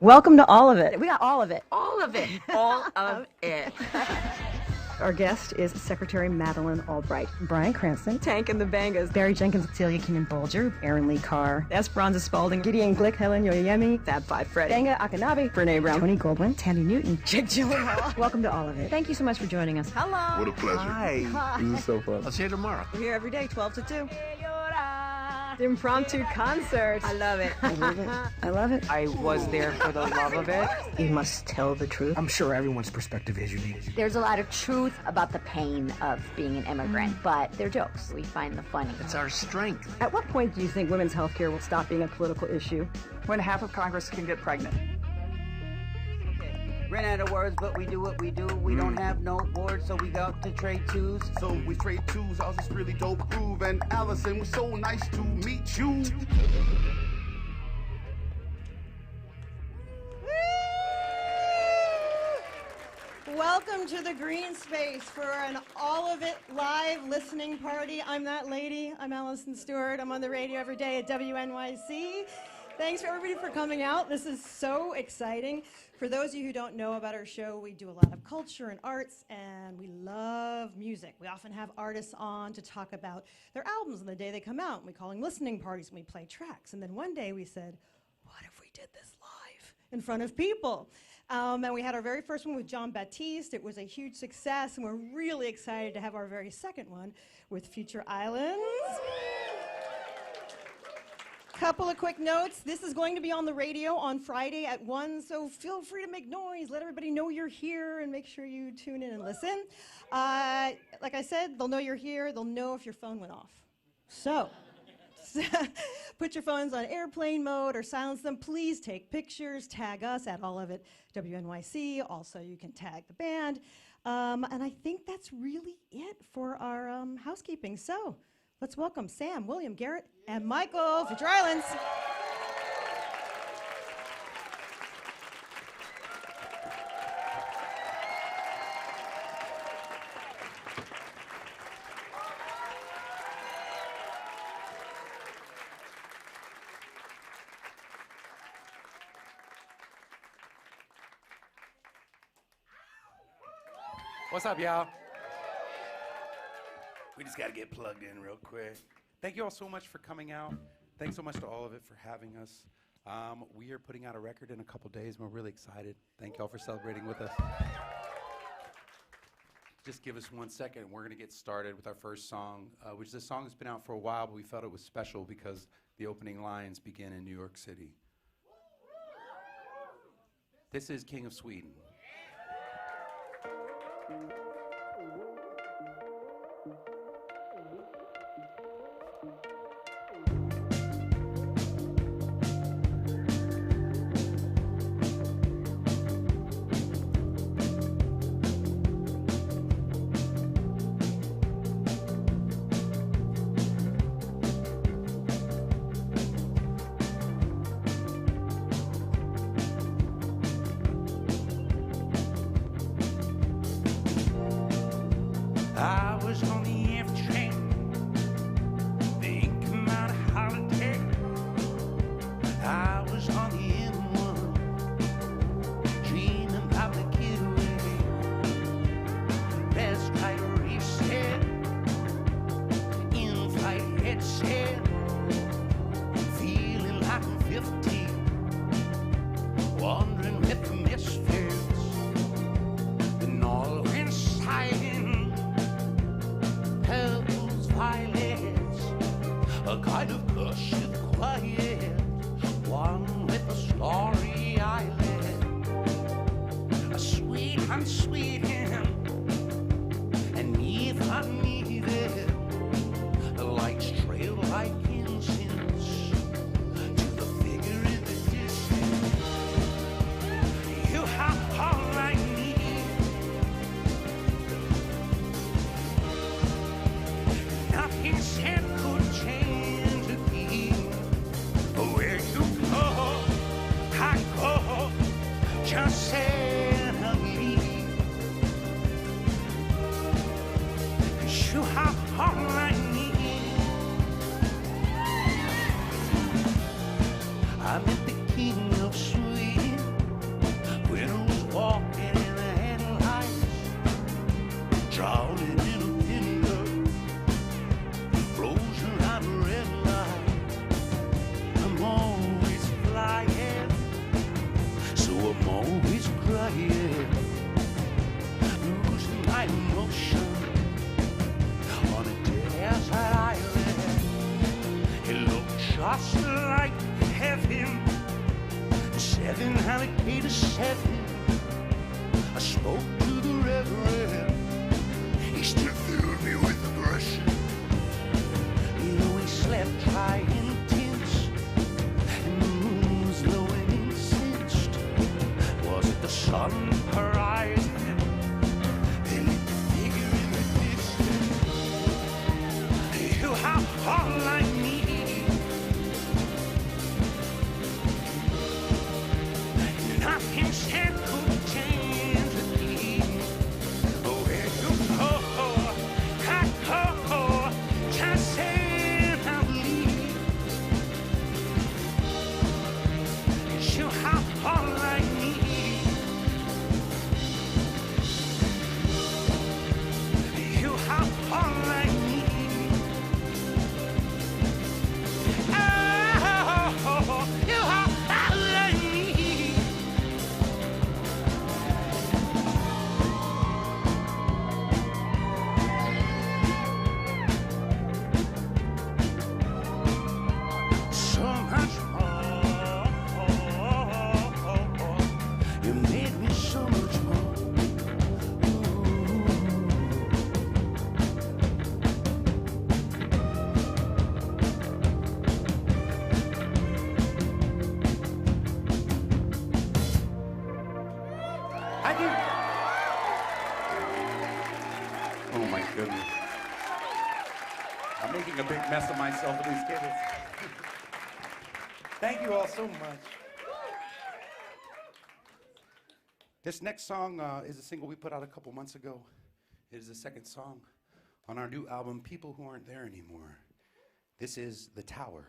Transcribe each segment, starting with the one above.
Welcome to all of it. We got all of it. All of it. All of it. Our guest is Secretary Madeleine Albright, Bryan Cranston, Tank and the Bangas, Barry Jenkins, Celia Keenan-Bolger, Aaron Lee Carr, Esperanza Spalding, Gideon Glick, Helen Yoyemi, Fab Five Freddy, Benga Akanabe, Brene Brown, Tony Goldwyn, Tandy Newton, Jake Gyllenhaal. Welcome to all of it. Thank you so much for joining us. Hello. What a pleasure. Hi. This is so fun. I'll see you tomorrow. We're here every day, 12 to 2. Impromptu concert. I love it. I love it. I was there for the love of it. You must tell the truth. I'm sure everyone's perspective is unique. There's a lot of truth about the pain of being an immigrant, but they're jokes. We find the funny. It's our strength. At what point do you think women's health care will stop being a political issue? When half of Congress can get pregnant. Ran out of words, but we do what we do. We don't have no boards, so we got to trade twos. So we trade twos. I was this really dope groove, and Allison was so nice to meet you. Welcome to the Greene Space for an all of it live listening party. I'm that lady. I'm Alison Stewart. I'm on the radio every day at WNYC. Thanks for everybody for coming out. This is so exciting. For those of you who don't know about our show, we do a lot of culture and arts, and we love music. We often have artists on to talk about their albums on the day they come out, and we call them listening parties, and we play tracks. And then one day we said, what if we did this live in front of people? And we had our very first one with John Baptiste. It was a huge success, and we're really excited to have our very second one with Future Islands. Couple of quick notes. This is going to be on the radio on Friday at 1, so feel free to make noise. Let everybody know you're here and make sure you tune in and listen. Like I said, they'll know you're here. They'll know if your phone went off. So put your phones on airplane mode or silence them. Please take pictures. Tag us at all of it WNYC. Also, you can tag the band. And I think that's really it for our housekeeping. So let's welcome Sam, William, Garrett, and Michael, Future Islands. What's up, y'all? We just got to get plugged in real quick. Thank you all so much for coming out. Thanks so much to all of it for having us. We are putting out a record in a couple days, and we're really excited. Thank y'all for celebrating with us. Just give us 1 second, and we're going to get started with our first song, which is a song that's been out for a while, but we felt it was special because the opening lines begin in New York City. This is King of Sweden. I was on the F train, thinking about a holiday. I was on the M1, dreaming about the getaway. Best right reset, in-flight headset, feeling like I'm 15, wondering if the misfits, and all went silent. Pebbles, violets, a kind of cushion quiet, one with a starry eyelid, a sweet and sweet hymn, and if I needed, the lights trail like incense to the figure in the distance. You have all I need. Nothing said could change a thing. Where you go, I go. Just say and leave. 'Cause you have all I need. I met the King of Sweden. was like heaven. 7 alligators, 7. I spoke to the reverend. He still filled me with aggression. You know, we slept dry and tense, and the moon was low and incensed. Was it the sun, her eyes? They lit the figure in the distance. You have heart like me. Nothing said could change a thing. Where you go, I go, just say I believe. You have heart like me. You have heart like me. Oh, you have heart like me. So much more. You made me so much more. I do. Oh my goodness. I'm making a big mess of myself with these kids. Thank you all so much. This next song is a single we put out a couple months ago. It is the second song on our new album, People Who Aren't There Anymore. This is The Tower.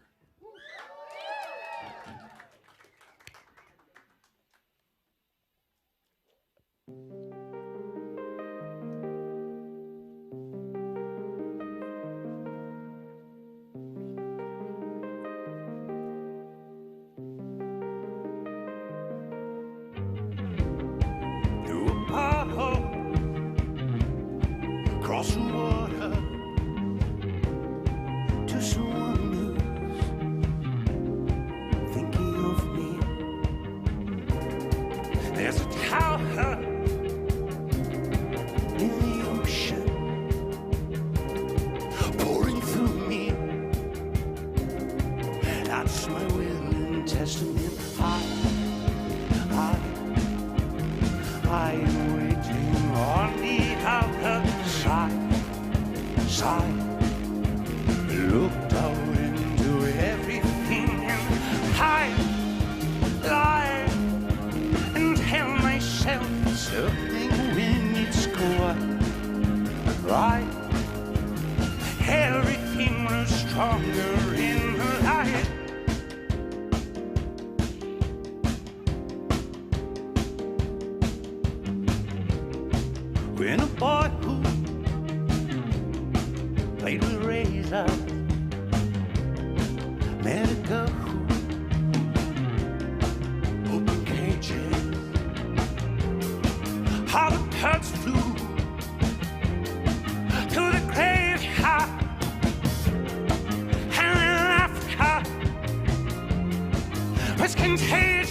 Cross the water to someone who's thinking of me. There's a tower in the ocean pouring through me. That's my will and testament. I am waiting on the other side. Looked out into everything and I lie and tell myself something when it's quite right. Everything was stronger in the light. When a boy who played with razor met a girl who opened cages. How the birds flew to the graveyard and the laughter was contagious.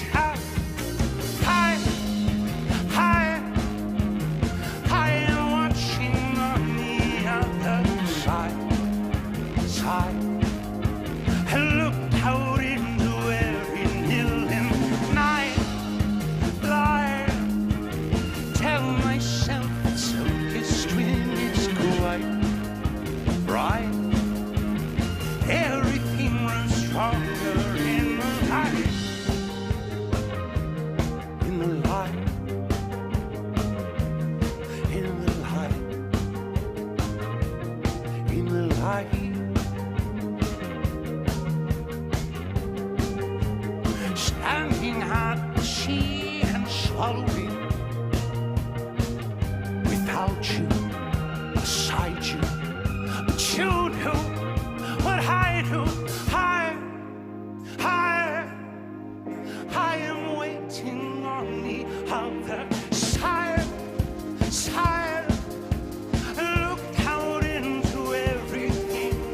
I am watching on the other side. I looked out into every hill and night. Lie, tell myself it's okay when it's quite bright. Everything was stronger in the light. In the light. In the light. In the light. Standing at the sea and swallowing without you, beside you. But you knew what I knew. I am waiting on the other side. Looked out into everything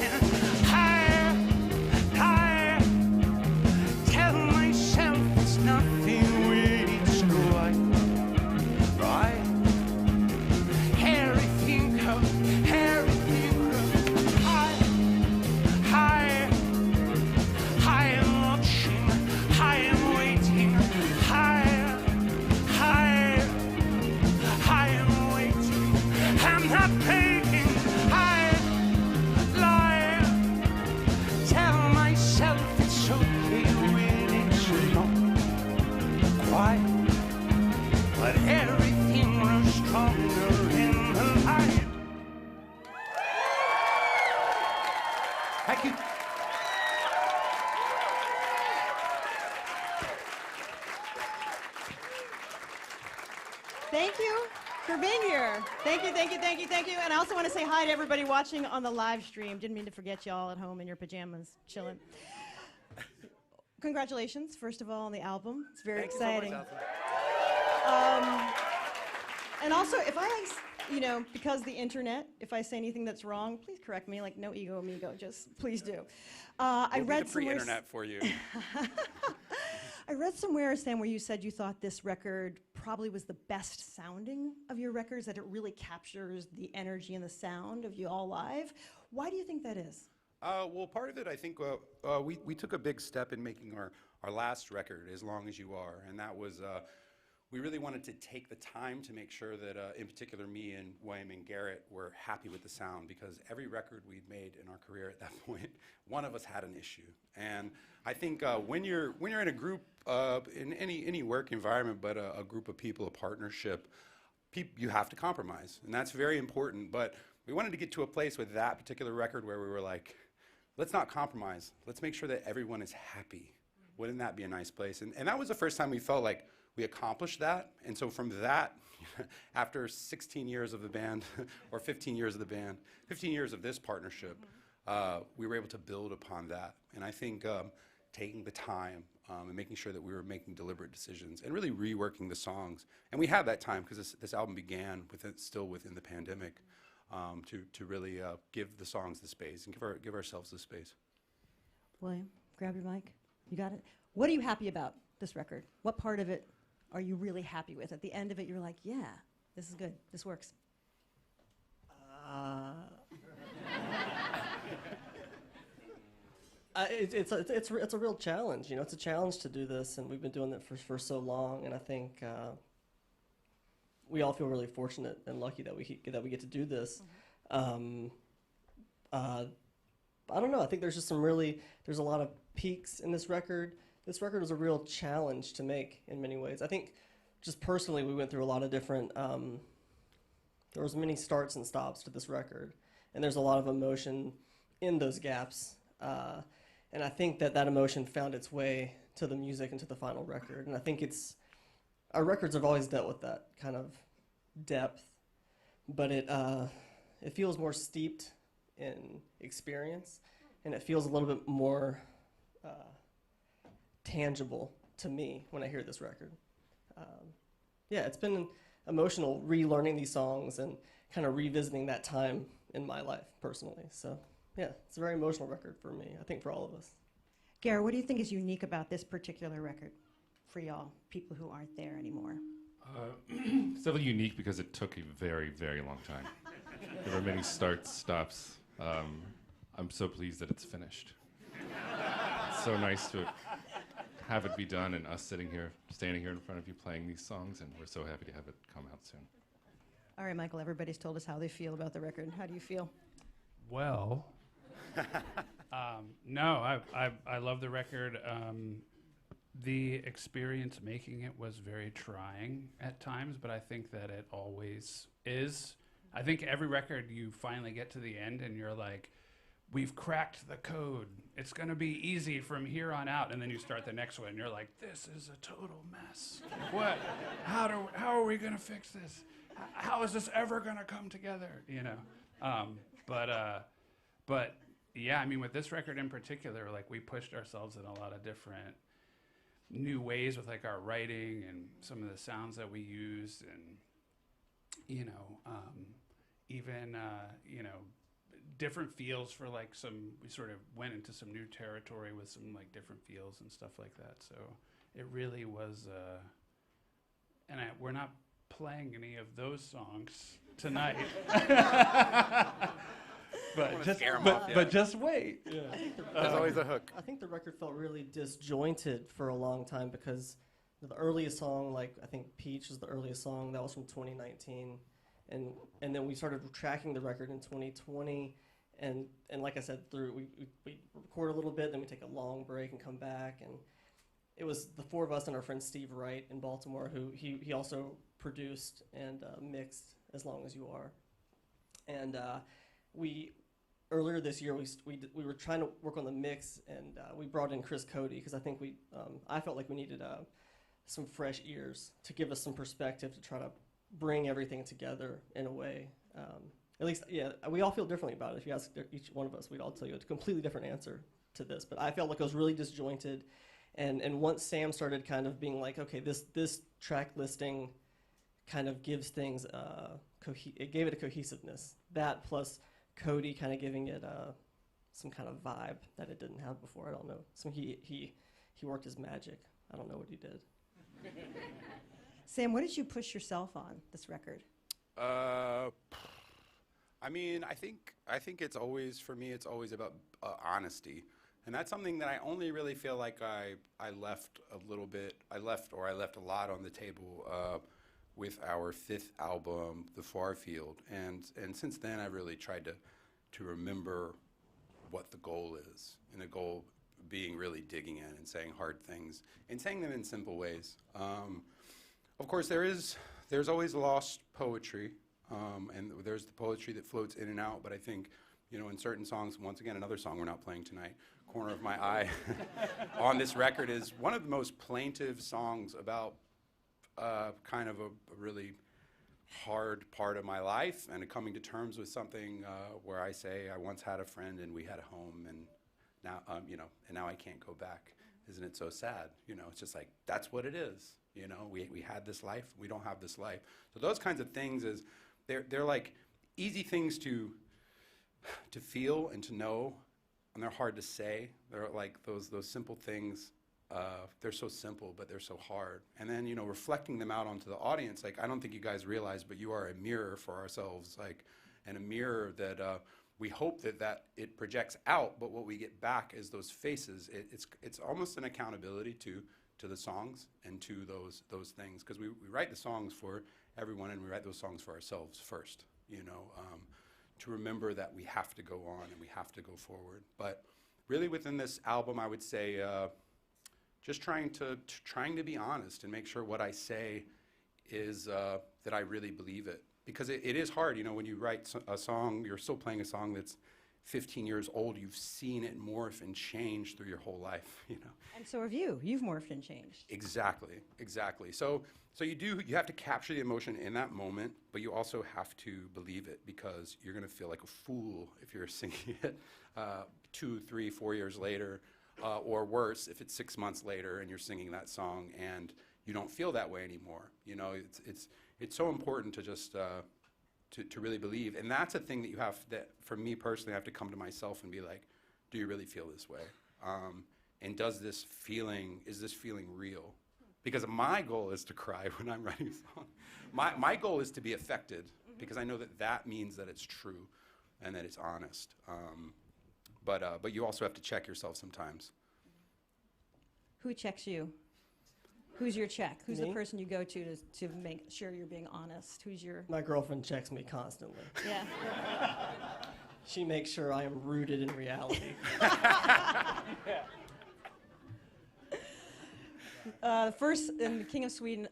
Thank you, thank you, thank you, thank you. And I also want to say hi to everybody watching on the live stream. Didn't mean to forget you all at home in your pajamas, chilling. Congratulations, first of all, on the album. It's very exciting. Thank you so much, Alison. And also, if I, because the internet, if I say anything that's wrong, please correct me. Like, no ego, amigo. Just please do. I read the free internet for you. I read somewhere, Sam, where you said you thought this record probably was the best sounding of your records, that it really captures the energy and the sound of you all live. Why do you think that is? Well, part of it, I think, we took a big step in making our last record, As Long As You Are, and that was, we really wanted to take the time to make sure that, in particular, me and William and Garrett were happy with the sound, because every record we'd made in our career at that point, one of us had an issue. And I think when you're in a group, in any work environment, but a group of people, a partnership, you have to compromise, and that's very important. But we wanted to get to a place with that particular record where we were like, let's not compromise. Let's make sure that everyone is happy. Wouldn't that be a nice place? And that was the first time we felt like we accomplished that. And so from that, after 16 years of the band, or 15 years of the band, 15 years of this partnership, we were able to build upon that. And I think taking the time and making sure that we were making deliberate decisions and really reworking the songs. And we had that time because this album began still within the pandemic, to really give the songs the space and give ourselves the space. William, grab your mic. You got it? What are you happy about this record? What part of it are you really happy with? At the end of it, you're like, yeah, this is good. This works. It's a real challenge. It's a challenge to do this, and we've been doing it for so long. And I think we all feel really fortunate and lucky that we get to do this. Mm-hmm. I don't know. I think there's a lot of peaks in this record. This record was a real challenge to make in many ways. I think just personally, we went through a lot of different. There was many starts and stops to this record, and there's a lot of emotion in those gaps. And I think that emotion found its way to the music and to the final record. And I think our records have always dealt with that kind of depth, but it feels more steeped in experience, and it feels a little bit more tangible to me when I hear this record. It's been emotional relearning these songs and kind of revisiting that time in my life personally. So. Yeah, it's a very emotional record for me, I think for all of us. Garrett, what do you think is unique about this particular record for y'all, people who aren't there anymore? It's definitely unique because it took a very, very long time. There were many starts, stops. I'm so pleased that it's finished. It's so nice to have it be done and us standing here in front of you playing these songs, and we're so happy to have it come out soon. All right, Michael, everybody's told us how they feel about the record. How do you feel? Well, no, I love the record. The experience making it was very trying at times, but I think that it always is. I think every record you finally get to the end and you're like, we've cracked the code. It's going to be easy from here on out. And then you start the next one and you're like, this is a total mess. What? How are we going to fix this? How is this ever going to come together? But yeah, I mean, with this record in particular, like, we pushed ourselves in a lot of different new ways with, like, our writing and some of the sounds that we used, and even different feels for, like, we sort of went into some new territory with some, like, different feels and stuff like that. So it really was, and we're not playing any of those songs tonight. But just wait. Yeah. There's always a hook. I think the record felt really disjointed for a long time because the earliest song, like I think Peach is the earliest song, that was from 2019, and then we started tracking the record in 2020, and like I said, we record a little bit, then we take a long break and come back, and it was the four of us and our friend Steve Wright in Baltimore, who he also produced and mixed As Long As You Are, and earlier this year, we were trying to work on the mix, and we brought in Chris Cody because I think I felt like we needed some fresh ears to give us some perspective to try to bring everything together in a way. At least, yeah, we all feel differently about it. If you ask each one of us, we'd all tell you a completely different answer to this. But I felt like it was really disjointed. And once Sam started kind of being like, okay, this track listing kind of gives things, it gave it a cohesiveness. That plus Cody kind of giving it some kind of vibe that it didn't have before. I don't know. So he worked his magic. I don't know what he did. Sam, what did you push yourself on this record? I mean, I think it's always, for me, it's always about honesty. And that's something that I only really feel like I left a little bit, I left a lot on the table with our 5th album, The Far Field. And since then, I've really tried to remember what the goal is. And the goal being really digging in and saying hard things and saying them in simple ways. Of course, there's always lost poetry. And there's the poetry that floats in and out, but I think, you know, in certain songs, once again, another song we're not playing tonight, Corner of My Eye, on this record is one of the most plaintive songs about kind of a really hard part of my life and coming to terms with something where I say I once had a friend and we had a home and now, you know, and now I can't go back. Isn't it so sad? You know, it's just like, that's what it is. You know, we had this life, we don't have this life. So those kinds of things they're like easy things to feel and to know, and they're hard to say. They're like those simple things. They're so simple, but they're so hard. And then, you know, reflecting them out onto the audience, like I don't think you guys realize, but you are a mirror for ourselves, like, and a mirror that we hope that it projects out, but what we get back is those faces. It's almost an accountability to the songs and to those things, because we write the songs for everyone and we write those songs for ourselves first, you know, to remember that we have to go on and we have to go forward. But really within this album, I would say just trying to be honest and make sure what I say is that I really believe it, because it is hard, you know, when you write a song, you're still playing a song that's 15 years old, you've seen it morph and change through your whole life, you know. And so have you. You've morphed and changed. Exactly. So you have to capture the emotion in that moment, but you also have to believe it, because you're going to feel like a fool if you're singing it 2, 3, 4 years later, or worse, if it's 6 months later and you're singing that song and you don't feel that way anymore. You know, it's so important to just to really believe. And that's a thing that you have, that for me personally, I have to come to myself and be like, do you really feel this way? And is this feeling real? Because my goal is to cry when I'm writing a song. My goal is to be affected, because I know that means that it's true and that it's honest. But you also have to check yourself sometimes. Who checks you? Who's your check? Who's Me? the person you go to make sure you're being honest? Who's your... My girlfriend checks me constantly. Yeah. She makes sure I am rooted in reality. First, in The King of Sweden,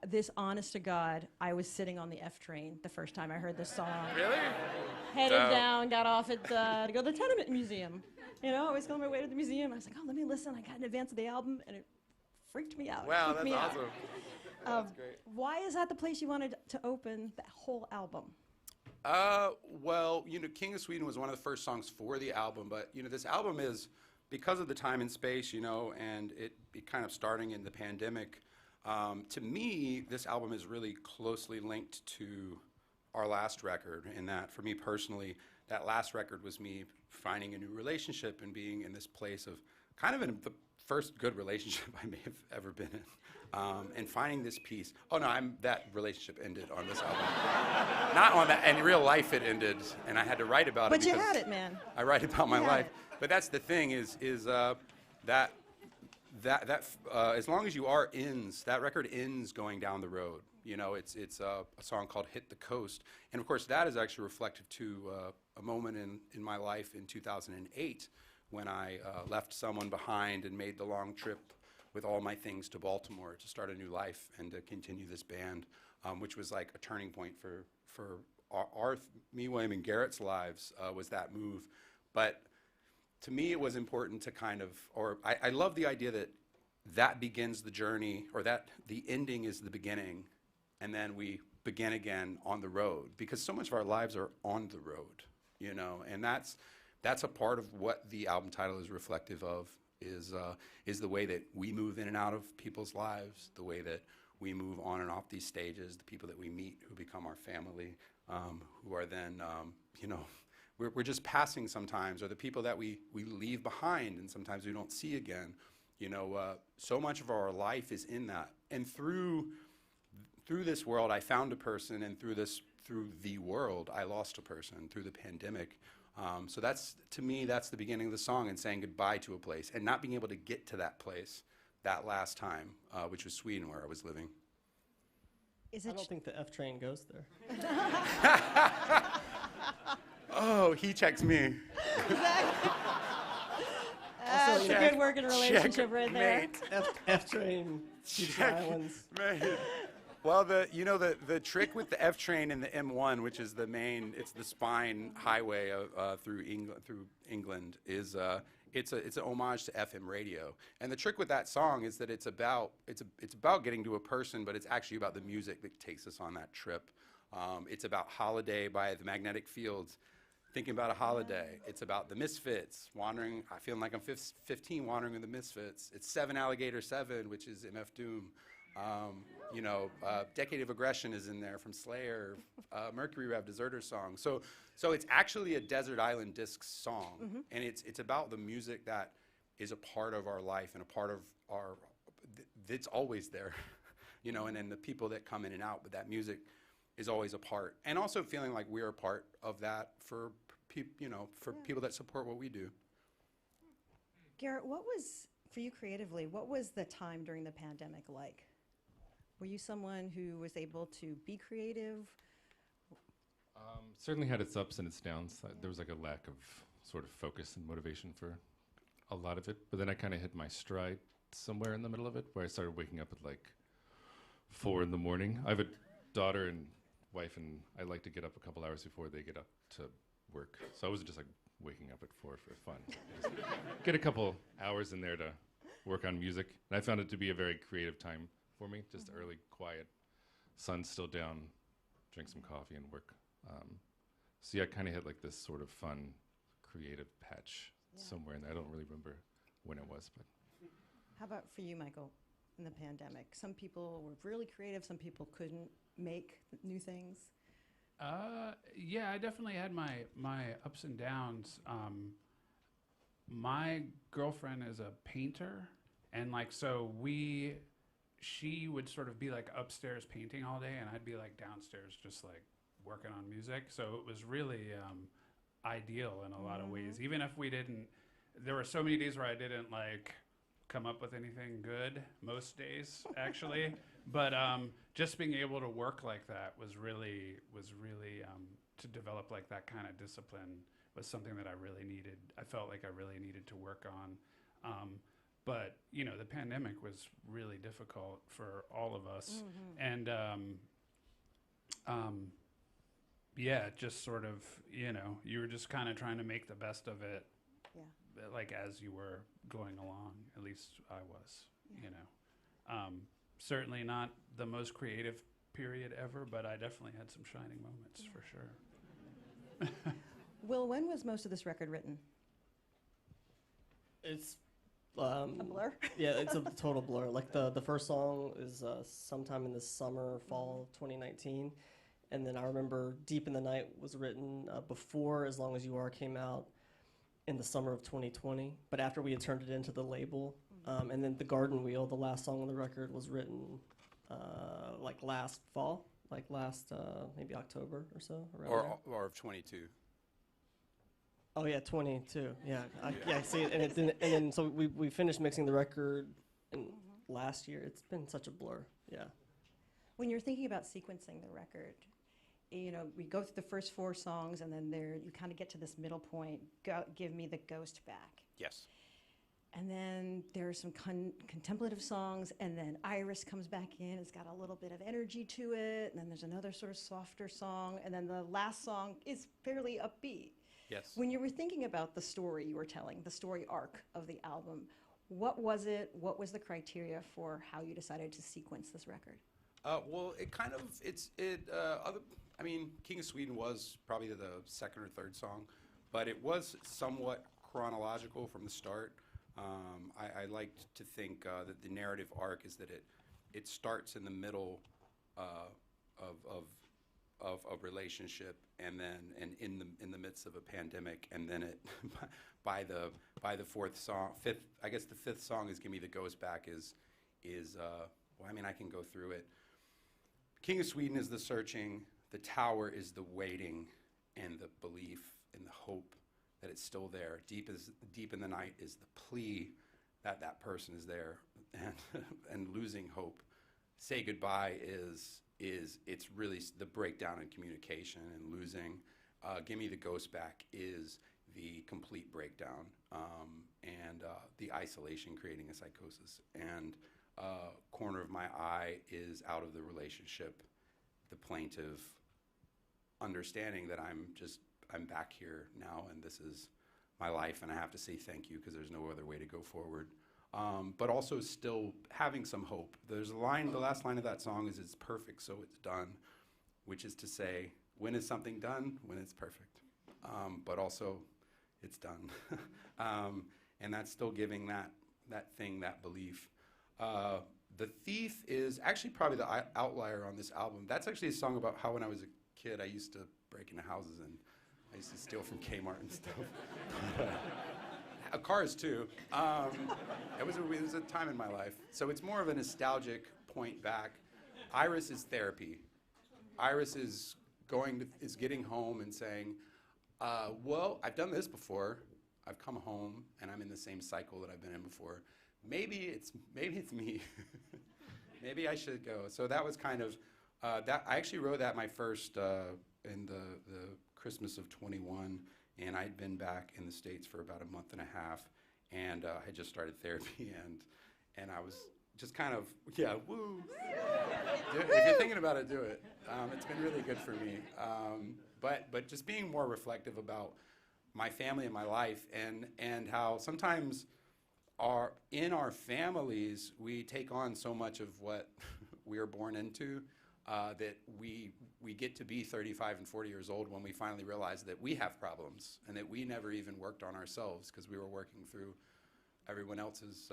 this honest to God, I was sitting on the F train the first time I heard this song. Really? Headed down, got off at to go to the Tenement Museum. You know, I was on my way to the museum. I was like, oh, let me listen. I got in advance of the album, and it freaked me out. Wow, Freaked that's me out. awesome. That's great. Why is that the place you wanted to open that whole album? Well, you know, King of Sweden was one of the first songs for the album, but, you know, this album is, because of the time and space, you know, and it kind of starting in the pandemic, to me, this album is really closely linked to our last record, in that, for me personally, that last record was me finding a new relationship and being in this place of kind of in the first good relationship I may have ever been in, and finding this peace. Oh no, that relationship ended on this album. Not on that, in real life it ended, and I had to write about it. But you had it, man. I write about my life. But that's the thing is that as long as you are ends, that record ends going down the road. You know, it's a song called Hit the Coast. And of course that is actually reflective to a moment in my life in 2008 when I left someone behind and made the long trip with all my things to Baltimore to start a new life and to continue this band, which was like a turning point for me, William, and Garrett's lives, was that move. But to me, it was important to kind of, I love the idea that begins the journey, or that the ending is the beginning, and then we begin again on the road, because so much of our lives are on the road, you know, and that's a part of what the album title is reflective of, is the way that we move in and out of people's lives, the way that we move on and off these stages, the people that we meet who become our family, who are then, you know, we're just passing sometimes, or the people that we leave behind and sometimes we don't see again. You know, so much of our life is in that. And through this world, I found a person, and through the world, I lost a person through the pandemic. So that's, to me, that's the beginning of the song, and saying goodbye to a place and not being able to get to that place that last time, which was Sweden, where I was living. I don't think the F train goes there. Oh, he checks me. That's a good working relationship right there. F train, keeps the islands. Well, the trick with the F train and the M1, which is the main, it's the spine highway through England, is it's an homage to FM radio. And the trick with that song is that it's about getting to a person, but it's actually about the music that takes us on that trip. It's about Holiday by the Magnetic Fields, thinking about a holiday. It's about the Misfits, wandering. I feel like I'm 15, wandering with the Misfits. It's 7 Alligator 7, which is MF Doom. You know, Decade of Aggression is in there from Slayer. Mercury Rev, Deserter Song. So it's actually a Desert Island Discs song, and it's about the music that is a part of our life and a part of our. It's always there, you know, and then the people that come in and out, but that music is always a part, and also feeling like we're a part of that for people that support what we do. Garrett, what was, for you creatively, what was the time during the pandemic like? Were you someone who was able to be creative? Certainly had its ups and its downs. There was like a lack of sort of focus and motivation for a lot of it, but then I kind of hit my stride somewhere in the middle of it, where I started waking up at like 4 in the morning. I have a daughter and wife, and I like to get up a couple hours before they get up to work. So I wasn't just like waking up at 4 for fun. Just get a couple hours in there to work on music. And I found it to be a very creative time for me, just early, quiet, sun's still down, drink some coffee and work. So yeah, I kind of had like this sort of fun, creative patch somewhere in there. I don't really remember when it was, but. How about for you, Michael, in the pandemic? Some people were really creative, some people couldn't make new things. Yeah, I definitely had my ups and downs. My girlfriend is a painter, and like, so she would sort of be like upstairs painting all day, and I'd be like downstairs just like working on music. So it was really ideal in a lot of ways. Even if there were so many days where I didn't like come up with anything good, most days actually. But just being able to work like that was really to develop like that kind of discipline was something that I really needed. I felt like I really needed to work on. But you know, the pandemic was really difficult for all of us, and yeah, just sort of, you know, you were just kind of trying to make the best of it, like as you were going along. At least I was, you know. Certainly not the most creative period ever, but I definitely had some shining moments for sure. Will, when was most of this record written? It's a blur. Yeah, it's a total blur. Like the first song is sometime in the summer, fall 2019, and then I remember Deep in the Night was written before As Long as You Are came out in the summer of 2020. But after we had turned it into the label, and then The Garden Wheel, the last song on the record, was written like last fall, like last maybe October or so. Or of 22. Oh yeah, 22. Yeah, I see it, and then so we finished mixing the record last year. It's been such a blur. Yeah. When you're thinking about sequencing the record, you know, we go through the first 4 songs, and then you kind of get to this middle point. Give me the ghost back. Yes. And then there's some contemplative songs, and then Iris comes back in. It's got a little bit of energy to it, and then there's another sort of softer song, and then the last song is fairly upbeat. Yes. When you were thinking about the story you were telling, the story arc of the album, what was it? What was the criteria for how you decided to sequence this record? Well, it kind of, I mean, King of Sweden was probably the second or third song, but it was somewhat chronological from the start. I liked to think that the narrative arc is that it starts in the middle of a relationship, and in the midst of a pandemic, and then it by the fifth song is "Give Me the Ghost Back" is well, I mean, I can go through it. King of Sweden is the searching, the tower is the waiting, and the belief and the hope that it's still there. Deep in the night is the plea that that person is there, and losing hope. Say goodbye is it's really the breakdown in communication and losing. Give Me the Ghost Back is the complete breakdown, and the isolation creating a psychosis. And Corner of My Eye is out of the relationship, the plaintive understanding that I'm back here now, and this is my life, and I have to say thank you because there's no other way to go forward. But also still having some hope. There's a line, the last line of that song is, "It's perfect, so it's done," which is to say, when is something done? When it's perfect. But also, it's done. And that's still giving that thing, that belief. The Thief is actually probably the outlier on this album. That's actually a song about how when I was a kid, I used to break into houses and I used to steal from Kmart and stuff. Cars too. It was a time in my life. So it's more of a nostalgic point back. Iris is therapy. Iris is getting home and saying, well, I've done this before. I've come home and I'm in the same cycle that I've been in before. Maybe it's me. Maybe I should go. So that was kind of that. I actually wrote that my first in the Christmas of 21. And I'd been back in the States for about a month and a half, and I had just started therapy, and I was just kind of, yeah, woo. If you're thinking about it, do it. It's been really good for me. But just being more reflective about my family and my life, and how sometimes in our families, we take on so much of what we are born into, that we get to be 35 and 40 years old when we finally realize that we have problems and that we never even worked on ourselves because we were working through everyone else's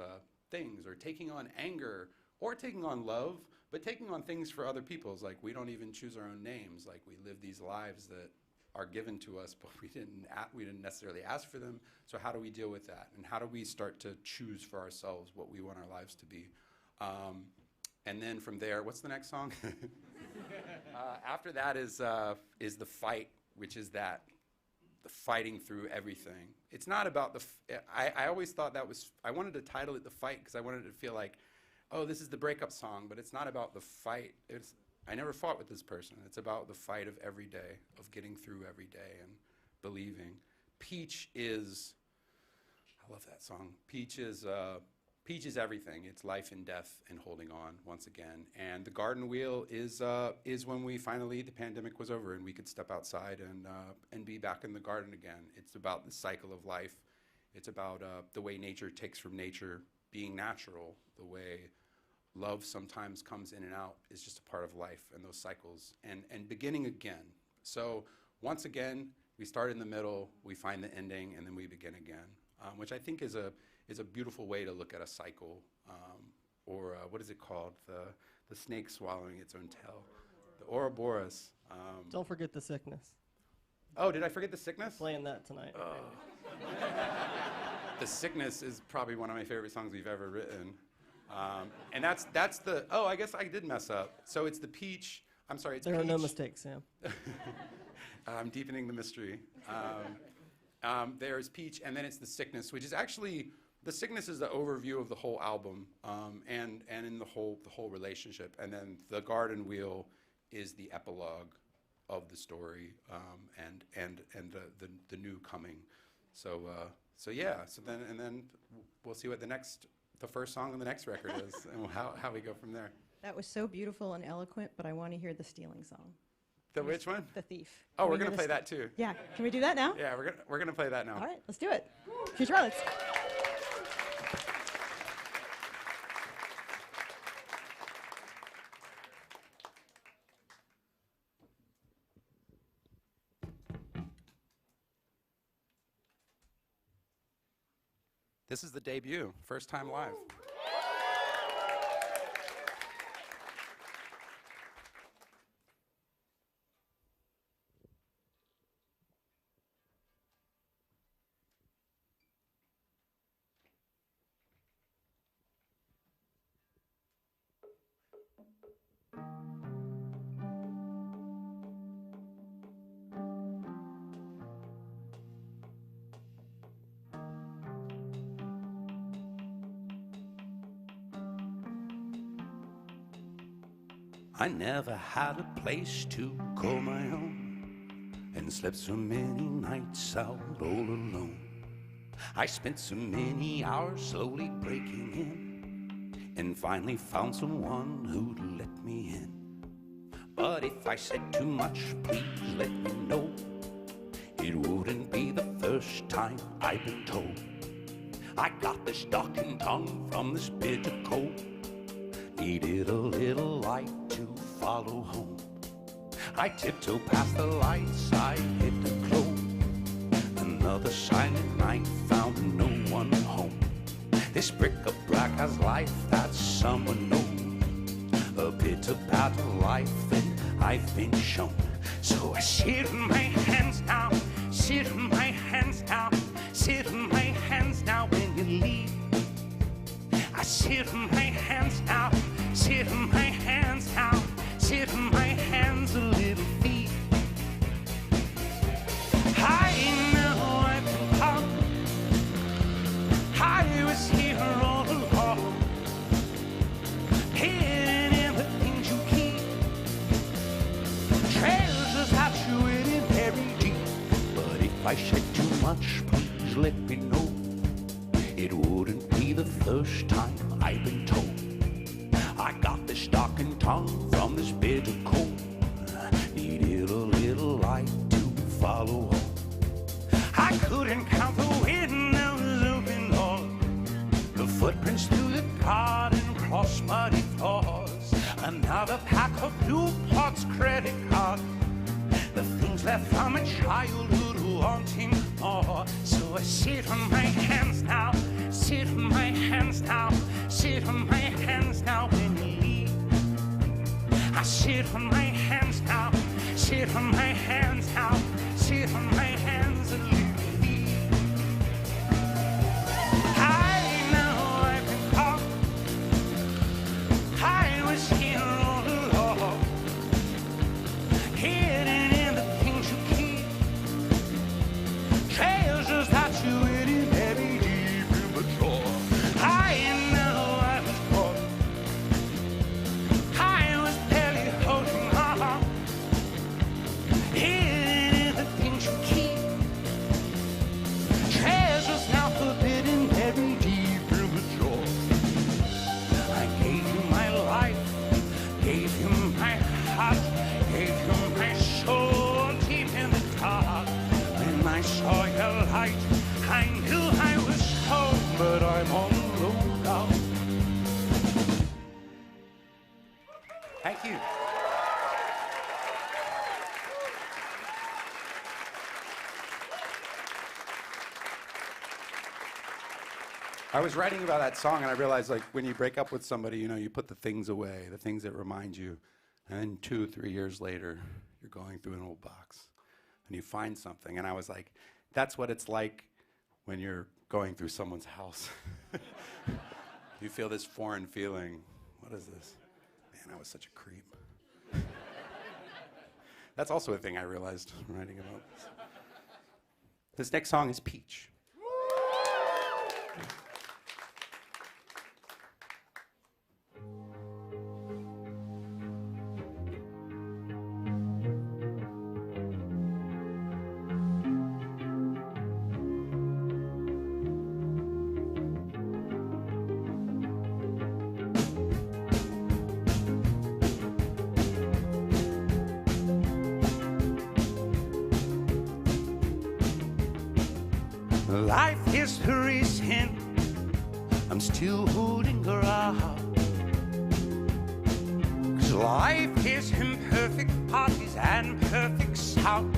things, or taking on anger, or taking on love, but taking on things for other people's. Like, we don't even choose our own names. Like, we live these lives that are given to us, but we didn't necessarily ask for them. So how do we deal with that? And how do we start to choose for ourselves what we want our lives to be? And then from there, what's the next song? After that is The Fight, which is the fighting through everything. It's not about I always thought I wanted to title it The Fight because I wanted it to feel like, oh, this is the breakup song, but it's not about the fight. I never fought with this person. It's about the fight of every day, of getting through every day and believing. Peach is, I love that song. Peach is everything. It's life and death and holding on once again. And the garden wheel is when the pandemic was over and we could step outside and be back in the garden again. It's about the cycle of life. It's about the way nature takes from nature being natural, the way love sometimes comes in and out is just a part of life and those cycles and beginning again. So once again, we start in the middle, we find the ending, and then we begin again, which I think is a beautiful way to look at a cycle, or what is it called? The snake swallowing its own tail. The Ouroboros. Don't forget the sickness. Oh, did I forget the sickness? Playing that tonight. The Sickness is probably one of my favorite songs we've ever written. And that's the, oh, I guess I did mess up. So it's the peach, I'm sorry, it's There peach. are no mistakes, Sam. I'm deepening the mystery. There's peach, and then it's the sickness, which is actually, the sickness is the overview of the whole album, and in the whole relationship. And then the garden wheel is the epilogue of the story, and the new coming. So then we'll see what the first song on the next record is, and how we go from there. That was so beautiful and eloquent, but I want to hear the stealing song. The which one? The Thief. Oh, Can we're we hear gonna play that too. Yeah, can we do that now? Yeah, we're gonna play that now. All right, let's do it. Future Pilots. This is the debut, first time live. I never had a place to call my own, and slept so many nights out all alone. I spent so many hours slowly breaking in, and finally found someone who'd let me in. But if I said too much, please let me know. It wouldn't be the first time I've been told. I got this darkened tongue from this bitter cold. Needed a little light to follow home. I tiptoe past the lights, I hit the glow. Another silent night, found no one home. This bric-a-brac has life, that's someone knows. A bit about a life that I've been shown. So I sit in my hands now, sit in my hands now, sit in my hands now when you leave. I sit in my hands now, sit in my hands now, sit in my hands a little feet. I know I've been conquered. I was here all along, hidden in the things you keep, treasures that you hidden very deep. But if I shed too much, please let me know. It wouldn't be the first time I've been told. I got this darkened tongue from this bitter cold. Needed a little light to follow home. I couldn't count the windows open all, the footprints through the garden cross muddy floors. Another pack of Newport's credit cards, the things left from a childhood wanting more. So I sit on my hands now, sit on my hands now, sit on my hands now when you leave. I sit on my hands now, sit on my hands now, sit on my hands and leave. I know I've been caught, I was here all along, hidden in the things you keep, treasures that you hidden very deep in the drawer. I know I was caught, I was barely holding on, hidden in the things you keep, treasures now forbidden very deep in the drawer. I gave you my life, gave you my heart, gave you my soul deep in the dark. When I saw your light, I knew I was home, but I'm all alone now. Thank you. I was writing about that song, and I realized, like, when you break up with somebody, you know, you put the things away, the things that remind you, and then 2 or 3 years later, you're going through an old box, and you find something, and I was like, that's what it's like when you're going through someone's house. You feel this foreign feeling. What is this? Man, I was such a creep. That's also a thing I realized writing about this. This next song is Peach. Life is the reason I'm still holding around. 'Cause life is imperfect parties and perfect sound.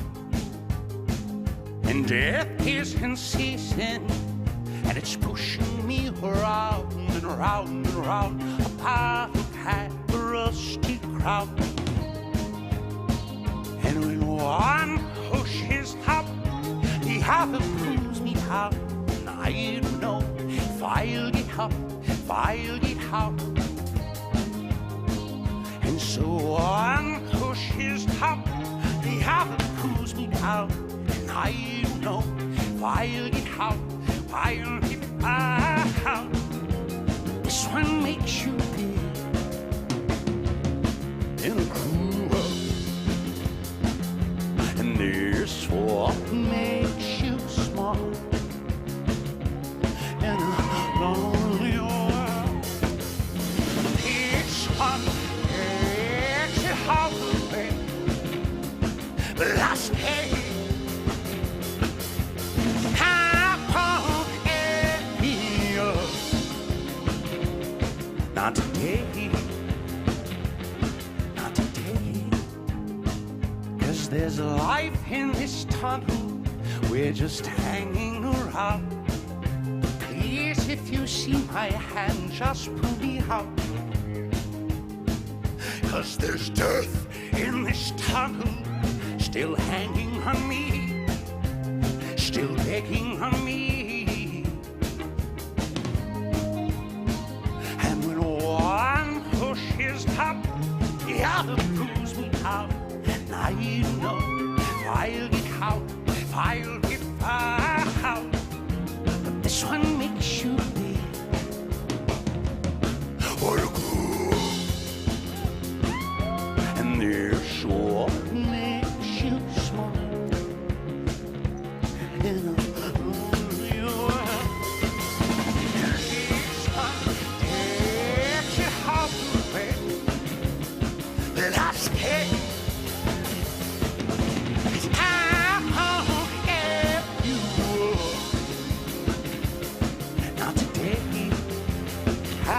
And death is in season and it's pushing me round and round and round a path of high rusty crowd. And when one pushes up, the other pulls me down, and I don't know if I'll get up, if I'll get out. And so one pushes up, the other pulls me down, and I don't know if I'll get out, if I'll get out. This one makes you big in a cool world, and this one makes you small in a lonely world. This one makes you hungry, lost it. Not today, not today, 'cause there's life in this tunnel, we're just hanging around. Please, if you see my hand, just pull me out, 'cause there's death in this tunnel, still hanging on me, still begging on me. Up, the other pulls me out, and I don't know if I'll get out, if I'll get out. But this one makes you big. What a cool. And this one makes you small in a lonely world. This one takes you out. Lost it. I won't give you up. Not today. I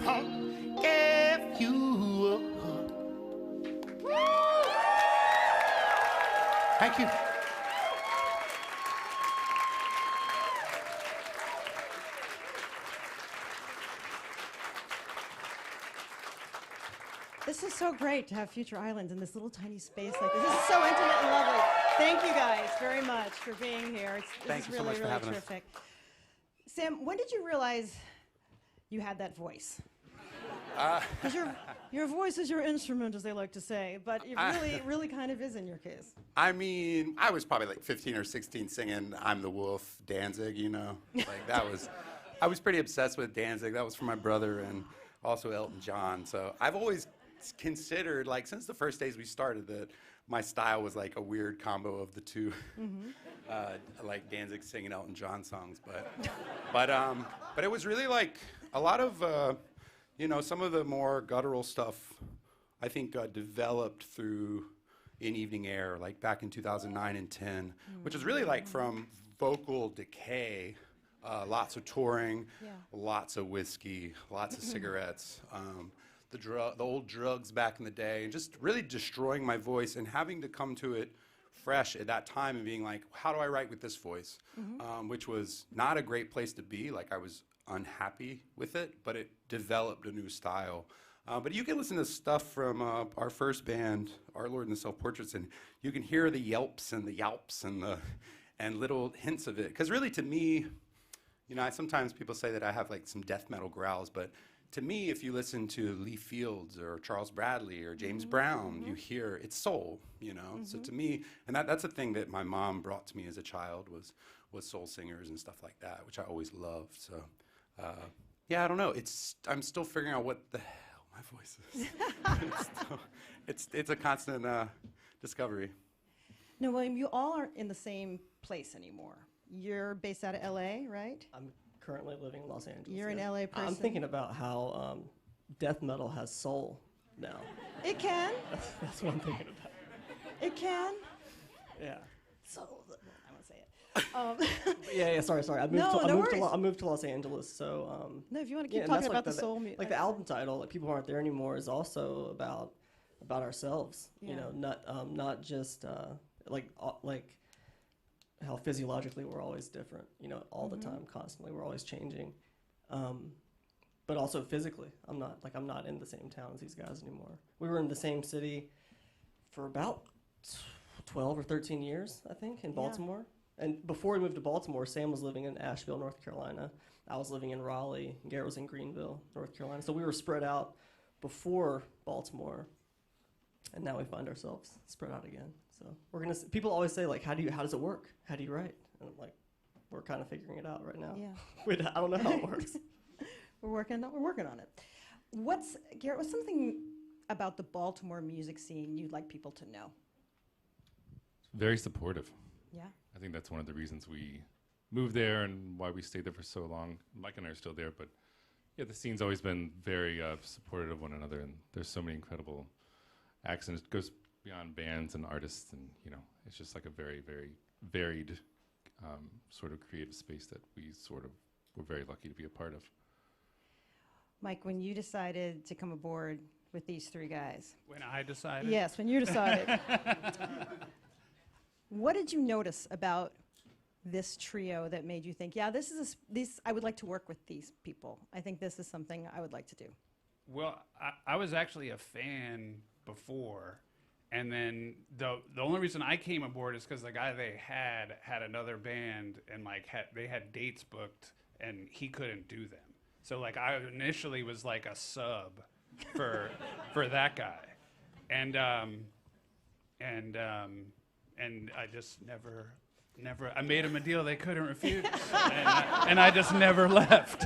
won't give you up. Thank you. This is so great to have Future Islands in this little tiny space like this. This is so intimate and lovely. Thank you guys very much for being here. This is really, really terrific. Sam, when did you realize you had that voice? Because your voice is your instrument, as they like to say, but it really kind of is in your case. I mean, I was probably like 15 or 16 singing I'm the Wolf, Danzig, you know? Like that was, I was pretty obsessed with Danzig. That was for my brother and also Elton John. So I've always considered, like, since the first days we started, that my style was like a weird combo of the two, like Danzig singing Elton John songs. But it was really like a lot of, you know, some of the more guttural stuff, I think, developed through In Evening Air, like back in 2009 and 10, which is really like from vocal decay, lots of touring, lots of whiskey, lots of cigarettes. The old drugs back in the day, and just really destroying my voice and having to come to it fresh at that time and being like, how do I write with this voice? Which was not a great place to be. Like I was unhappy with it, but it developed a new style. But you can listen to stuff from our first band, Our Lord and the Self-Portraits, and you can hear the yelps and the yalps and little hints of it. Because really, to me, you know, sometimes people say that I have like some death metal growls, but to me, if you listen to Lee Fields or Charles Bradley or James Brown, you hear it's soul, you know? So to me, and that's a thing that my mom brought to me as a child was soul singers and stuff like that, which I always loved. So, yeah, I don't know. I'm still figuring out what the hell my voice is. It's a constant discovery. No, William, you all aren't in the same place anymore. You're based out of LA, right? I'm currently living in Los Angeles. You're an LA person. I'm thinking about how death metal has soul now. It can. That's what I'm thinking about. It can. Yeah. Soul. I won't say it. Yeah. Sorry. I moved to Los Angeles, so. No, if you want to keep talking about the soul music. Like the album title, like People Aren't There Anymore, is also about ourselves. Yeah. You know, not just like how physiologically we're always different, you know, all the time, constantly. We're always changing. But also physically, I'm not in the same town as these guys anymore. We were in the same city for about 12 or 13 years, I think, in Baltimore. And before we moved to Baltimore, Sam was living in Asheville, North Carolina. I was living in Raleigh. Garrett was in Greenville, North Carolina. So we were spread out before Baltimore, and now we find ourselves spread out again. So we're gonna. People always say, like, how does it work? How do you write? And I'm like, we're kind of figuring it out right now. Yeah. I don't know how it works. We're working on it. Garrett, what's something about the Baltimore music scene you'd like people to know? Very supportive. Yeah. I think that's one of the reasons we moved there and why we stayed there for so long. Mike and I are still there, but yeah, the scene's always been very supportive of one another, and there's so many incredible acts, and it goes beyond bands and artists, and you know, it's just like a very, very varied sort of creative space that we're very lucky to be a part of. Mike, when you decided to come aboard with these three guys. When I decided? Yes, when you decided. What did you notice about this trio that made you think, yeah, I would like to work with these people. I think this is something I would like to do. Well, I was actually a fan before, and then the only reason I came aboard is because the guy they had another band, and like they had dates booked, and he couldn't do them. So like I initially was like a sub for that guy, and I just never. I made them a deal they couldn't refuse, and I just never left.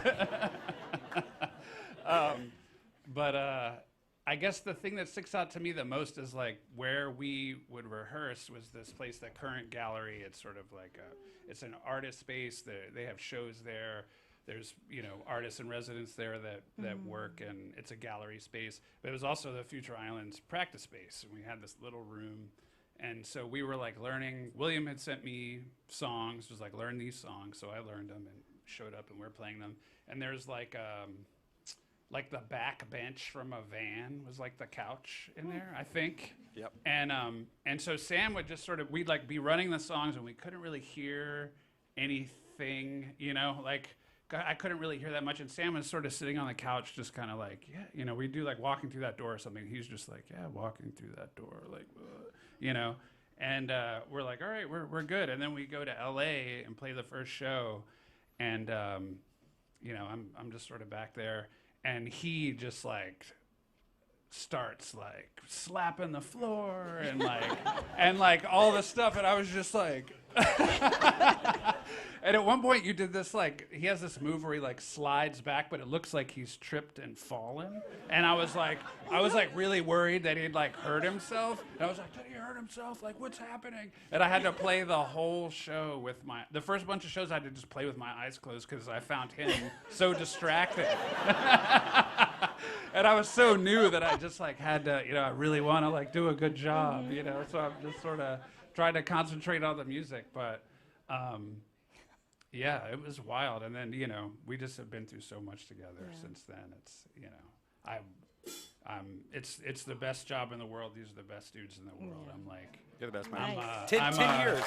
But I guess the thing that sticks out to me the most is like where we would rehearse was this place, the Current Gallery. It's sort of like it's an artist space. They have shows there. There's artists in residence there that work, and it's a gallery space. But it was also the Future Islands practice space, and we had this little room. And so we were like learning. William had sent me songs, was like, learn these songs. So I learned them and showed up, and we're playing them. And there's like the back bench from a van was like the couch in there, I think. Yep. And so Sam would just we'd like be running the songs, and we couldn't really hear anything, like I couldn't really hear that much. And Sam was sort of sitting on the couch, just kind of like, yeah, we do like walking through that door or something. He's just like, yeah, walking through that door, like, and we're like, all right, we're good. And then we go to LA and play the first show, and I'm just sort of back there, and he just like starts like slapping the floor and like all this stuff, and I was just like. And at one point you did this, like, he has this move where he like slides back, but it looks like he's tripped and fallen. And I was like really worried that he'd like hurt himself. And I was like, did he hurt himself? Like, what's happening? And I had to play the whole show with the first bunch of shows I had to just play with my eyes closed because I found him so distracted. And I was so new that I just like had to, I really want to like do a good job, so I'm just sort of trying to concentrate on the music, but yeah, it was wild. And then, we just have been through so much together since then. It's, it's the best job in the world. These are the best dudes in the world. Yeah. I'm like, you're the best man. Nice. 10 years.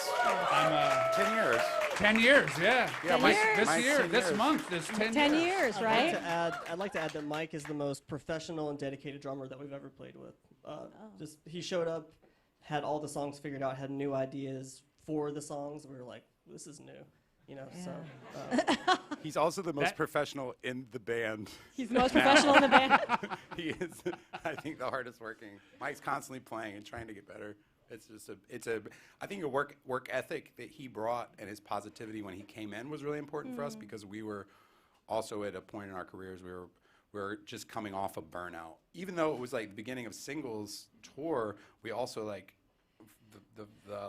10 years. 10 years, yeah. Yeah, this month is 10 years. 10 years, right? I'd like to add that Mike is the most professional and dedicated drummer that we've ever played with. He showed up, had all the songs figured out, had new ideas for the songs. We were like, this is new. So he's also the most professional in the band. He's the most professional in the band. He is, I think, the hardest working. Mike's constantly playing and trying to get better. I think a work ethic that he brought and his positivity when he came in was really important for us, because we were also at a point in our careers we were just coming off of burnout. Even though it was like the beginning of Singles tour, we also like the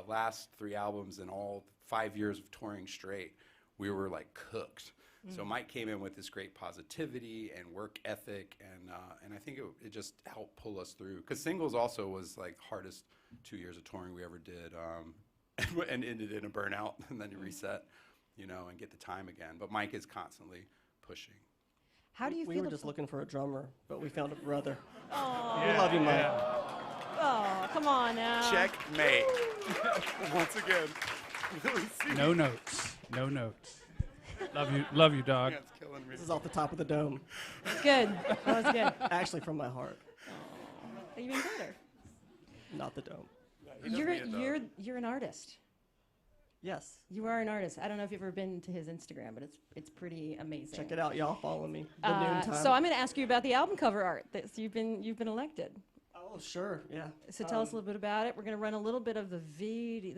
last 3 albums and all 5 years of touring straight, we were like cooked. So Mike came in with this great positivity and work ethic, and I think it just helped pull us through. Because Singles also was like hardest 2 years of touring we ever did, and ended in a burnout, and then you reset, and get the time again. But Mike is constantly pushing. How do you feel? We were just looking for a drummer, but we found a brother. Oh. We love you, Mike. Oh, come on now. Checkmate. Once again. really serious. No notes. No notes. Love you, dog. Yeah, it's killing me. This is off the top of the dome. Good. That was good. Actually, from my heart, Even better. not the dome. You're an artist. Yes. You are an artist. I don't know if you've ever been to his Instagram, but it's pretty amazing. Check it out, y'all. Follow me. The noontime. So I'm going to ask you about the album cover art. You've been elected. Oh, sure. Yeah. So tell us a little bit about it. We're going to run a little bit of the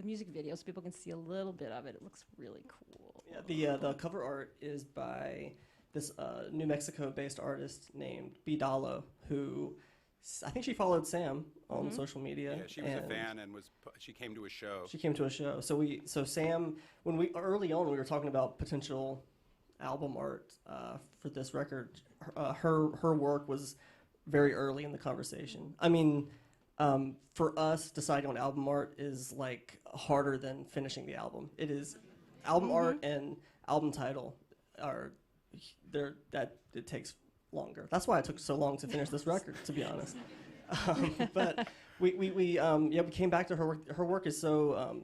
music video, so people can see a little bit of it. It looks really cool. Yeah. The cover art is by this New Mexico-based artist named Bidalo, who I think she followed Sam on social media. Yeah, she was a fan and she came to a show. She came to a show. So Sam, early on we were talking about potential album art for this record. Her work was very early in the conversation. I mean, for us, deciding on album art is like harder than finishing the album. It is album art and album title are there. That it takes longer. That's why it took so long to finish this record, to be honest. But we came back to her work. Her work is so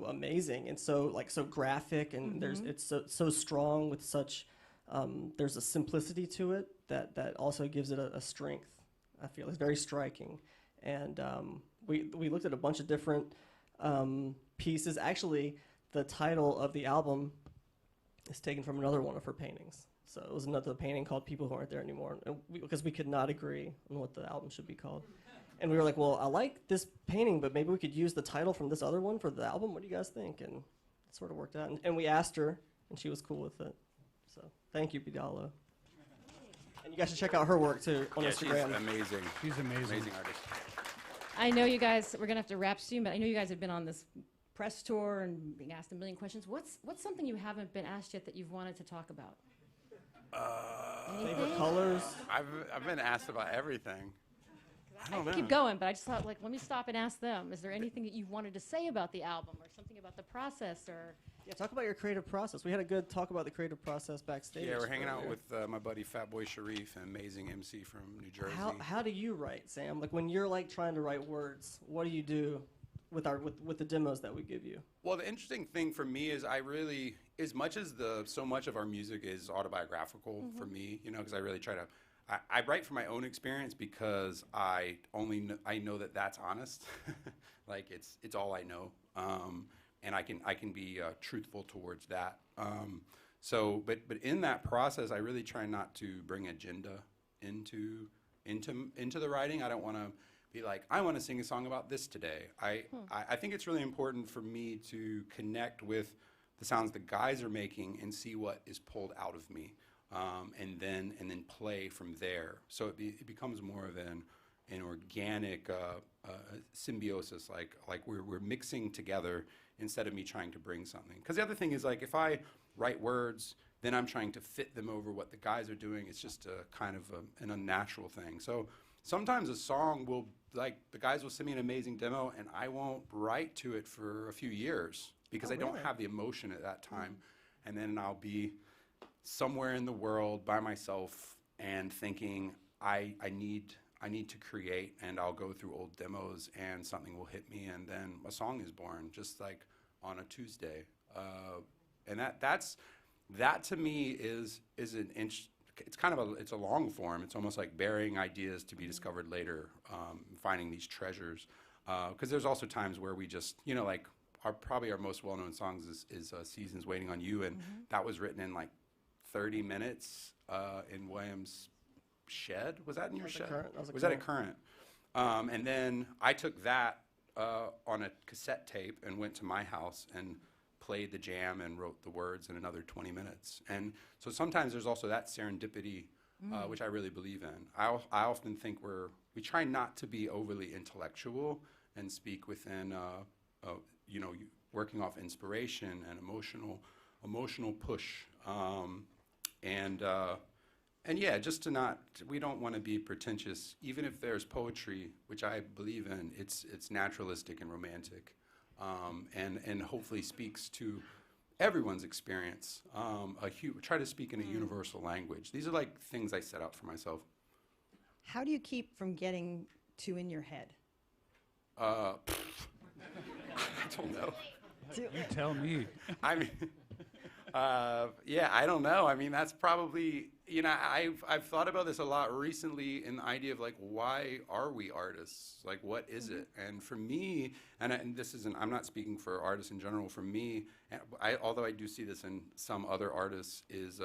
amazing and so graphic, and it's so strong with such there's a simplicity to it that also gives it a strength. I feel it's very striking, and we looked at a bunch of different pieces. Actually, the title of the album is taken from another one of her paintings. So it was another painting called People Who Aren't There Anymore, because we could not agree on what the album should be called. And we were like, well, I like this painting, but maybe we could use the title from this other one for the album. What do you guys think? And it sort of worked out. And we asked her, and she was cool with it. So thank you, Bidalo. And you guys should check out her work, too, on Instagram. She's amazing. She's amazing. Amazing artist. I know you guys, we're going to have to wrap soon, but I know you guys have been on this press tour and being asked a million questions. What's something you haven't been asked yet that you've wanted to talk about? Favorite colors? I've been asked about everything. I don't know. Keep going, but I just thought, let me stop and ask them. Is there anything that you wanted to say about the album or something about the process or... Yeah, talk about your creative process. We had a good talk about the creative process backstage. Yeah, we're hanging out with my buddy Fatboy Sharif, an amazing MC from New Jersey. How do you write, Sam? Like when you're trying to write words, what do you do with the demos that we give you? Well, the interesting thing for me is I really, as much as so much of our music is autobiographical for me, because I really try to, I write from my own experience because I know that that's honest. Like it's all I know. And I can be truthful towards that. But in that process, I really try not to bring agenda into the writing. I don't want to be like, I want to sing a song about this today. I think it's really important for me to connect with the sounds the guys are making and see what is pulled out of me, and then play from there. So it becomes more of an organic symbiosis, like we're mixing together instead of me trying to bring something. Because the other thing is, if I write words, then I'm trying to fit them over what the guys are doing. It's just a kind of an unnatural thing. So sometimes a song will, the guys will send me an amazing demo, and I won't write to it for a few years because I don't have the emotion at that time. And then I'll be somewhere in the world by myself and thinking, I need to create, and I'll go through old demos and something will hit me, and then a song is born, just like on a Tuesday. And that to me is an inch. It's kind of it's a long form. It's almost like burying ideas to be discovered later, finding these treasures. Because there's also times where we just, probably our most well-known songs is Seasons Waiting on You, and that was written in 30 minutes in William's shed. Was that in your shed? Was that at Current? And then I took that on a cassette tape and went to my house and played the jam and wrote the words in another 20 minutes. And so sometimes there's also that serendipity, which I really believe in. I often think we try not to be overly intellectual and speak within, working off inspiration and emotional push. And yeah, we don't want to be pretentious, even if there's poetry, which I believe in, it's naturalistic and romantic, and hopefully speaks to everyone's experience. Try to speak in a universal language. These are things I set out for myself. How do you keep from getting too in your head? I don't know. You tell me. I mean, yeah, I don't know. I mean, that's probably, you know, I've thought about this a lot recently in the idea of like, why are we artists? Like, what is it? And for me, and this isn't, I'm not speaking for artists in general, for me, and although I do see this in some other artists, is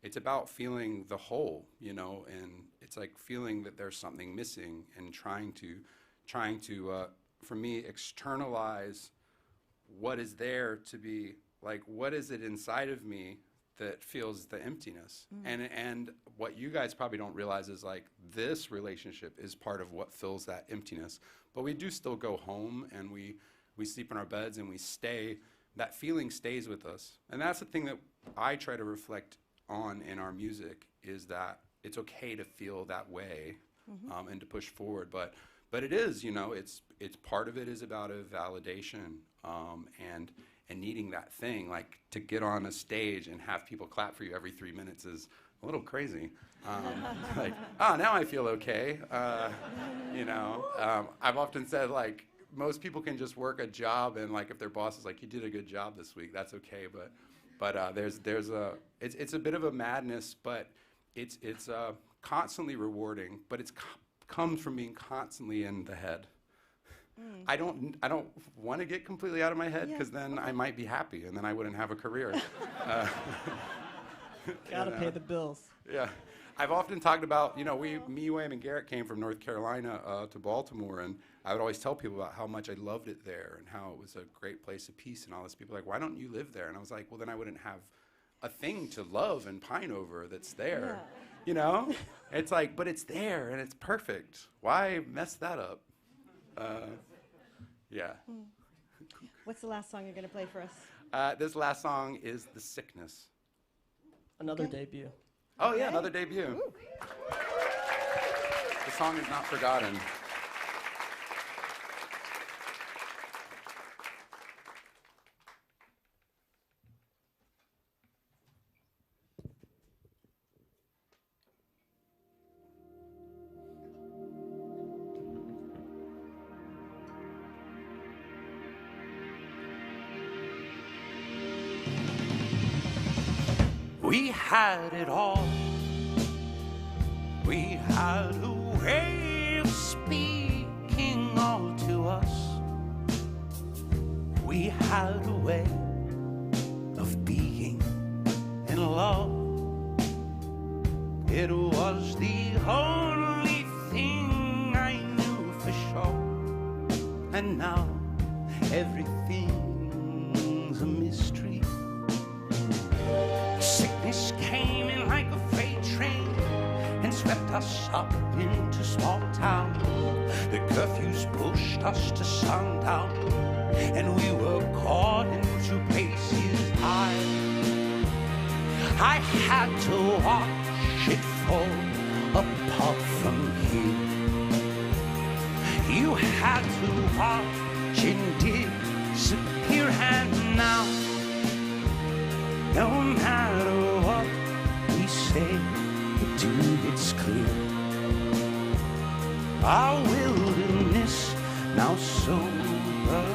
it's about feeling the whole, you know, and it's like feeling that there's something missing and trying to, for me, externalize what is there to be, like, what is it inside of me that feels the emptiness? And what you guys probably don't realize is like this relationship is part of what fills that emptiness. But we do still go home and we sleep in our beds and we stay, that feeling stays with us. And that's the thing that I try to reflect on in our music, is that it's okay to feel that way and to push forward. But it is, you know, it's part of it is about a validation and needing that thing, like to get on a stage and have people clap for you every 3 minutes is a little crazy. Like, oh, now I feel okay. You know, I've often said, like, most people can just work a job and like if their boss is like, you did a good job this week, that's okay. But it's a bit of a madness, but it's constantly rewarding, but it's comes from being constantly in the head. I don't want to get completely out of my head, because then I might be happy and then I wouldn't have a career. Gotta pay the bills. Yeah. I've often talked about, you know, me, Wayne, and Garrett came from North Carolina to Baltimore, and I would always tell people about how much I loved it there and how it was a great place of peace and all this. People are like, why don't you live there? And I was like, well, then I wouldn't have a thing to love and pine over that's there. Yeah. You know? It's like, but it's there and it's perfect. Why mess that up? Yeah. What's the last song you're going to play for us? This last song is The Sickness. Another debut. Oh, yeah, another debut. Ooh. The song is not forgotten. We had it all. We had a way of speaking all to us. We had a way of being in love. It was the only thing I knew for sure. And now everything's a mystery. Sickness came in like a freight train and swept us up into small town. The curfews pushed us to sundown, and we were caught into places high. I had to watch it fall apart from here. You had to watch it disappear, and now no matter what we say or do, it's clear our wilderness now sober.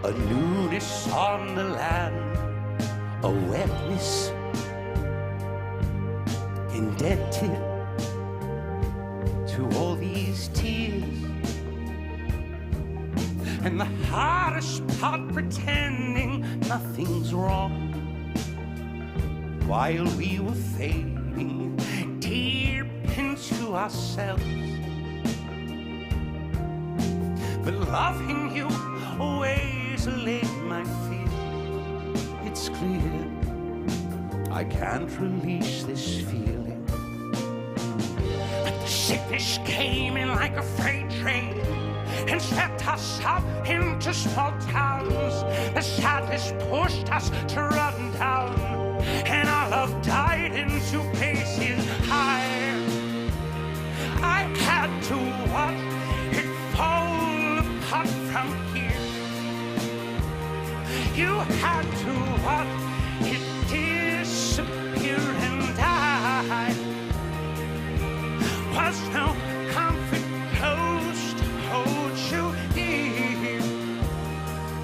A newness on the land, a wetness indebted to all these tears. And the hardest part, pretending nothing's wrong, while we were fading deep into ourselves. But loving you always allayed my fear. It's clear I can't release this feeling. But the sickness came in like a freight train and swept us up into small towns. The sadness pushed us to run down, and our love died into places high. I had to watch it fall apart from here. You had to watch it disappear, and I was no comfort close to hold you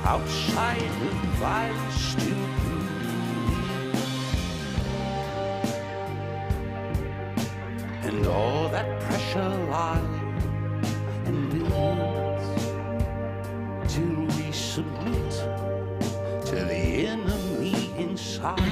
outside with violence to and all that pressure lies and builds till we submit to the enemy inside.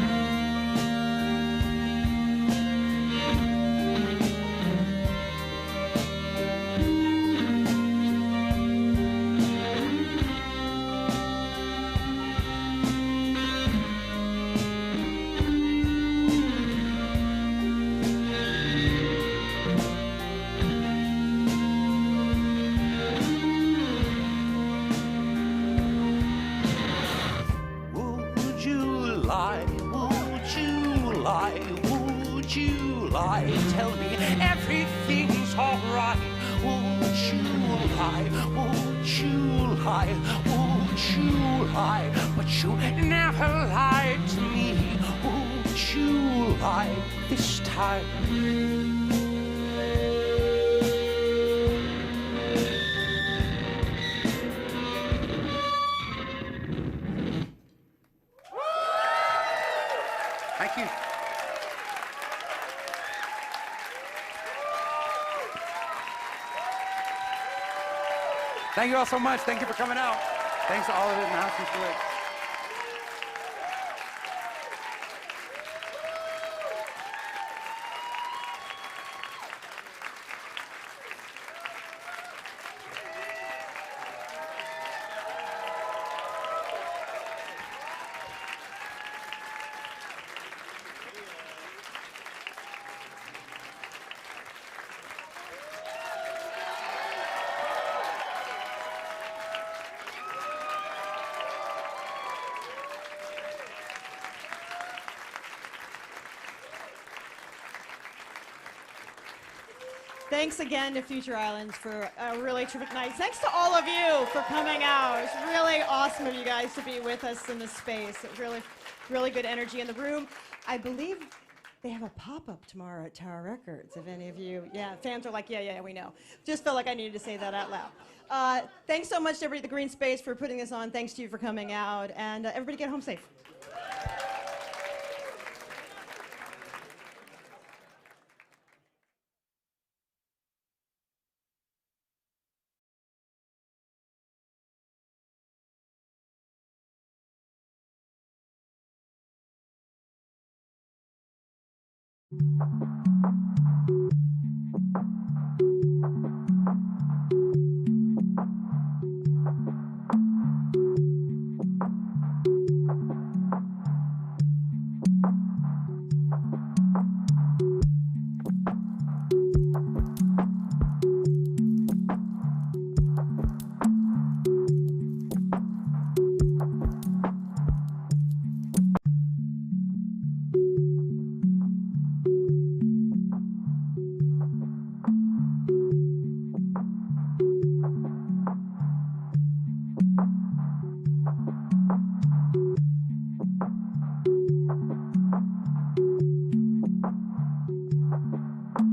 Tell me everything's alright. Won't you lie? Won't you lie? Won't you lie? But you never lied to me. Won't you lie this time? Thank you. Thank you all so much. Thank you for coming out. Thanks to all of it and Alison Stewart. Thanks again to Future Islands for a really terrific night. Thanks to all of you for coming out. It's really awesome of you guys to be with us in this space. It was really, really good energy in the room. I believe they have a pop-up tomorrow at Tower Records, if any of you, fans are like, yeah, we know. Just felt like I needed to say that out loud. Thanks so much to everybody at the Greene Space for putting this on. Thanks to you for coming out. And everybody get home safe.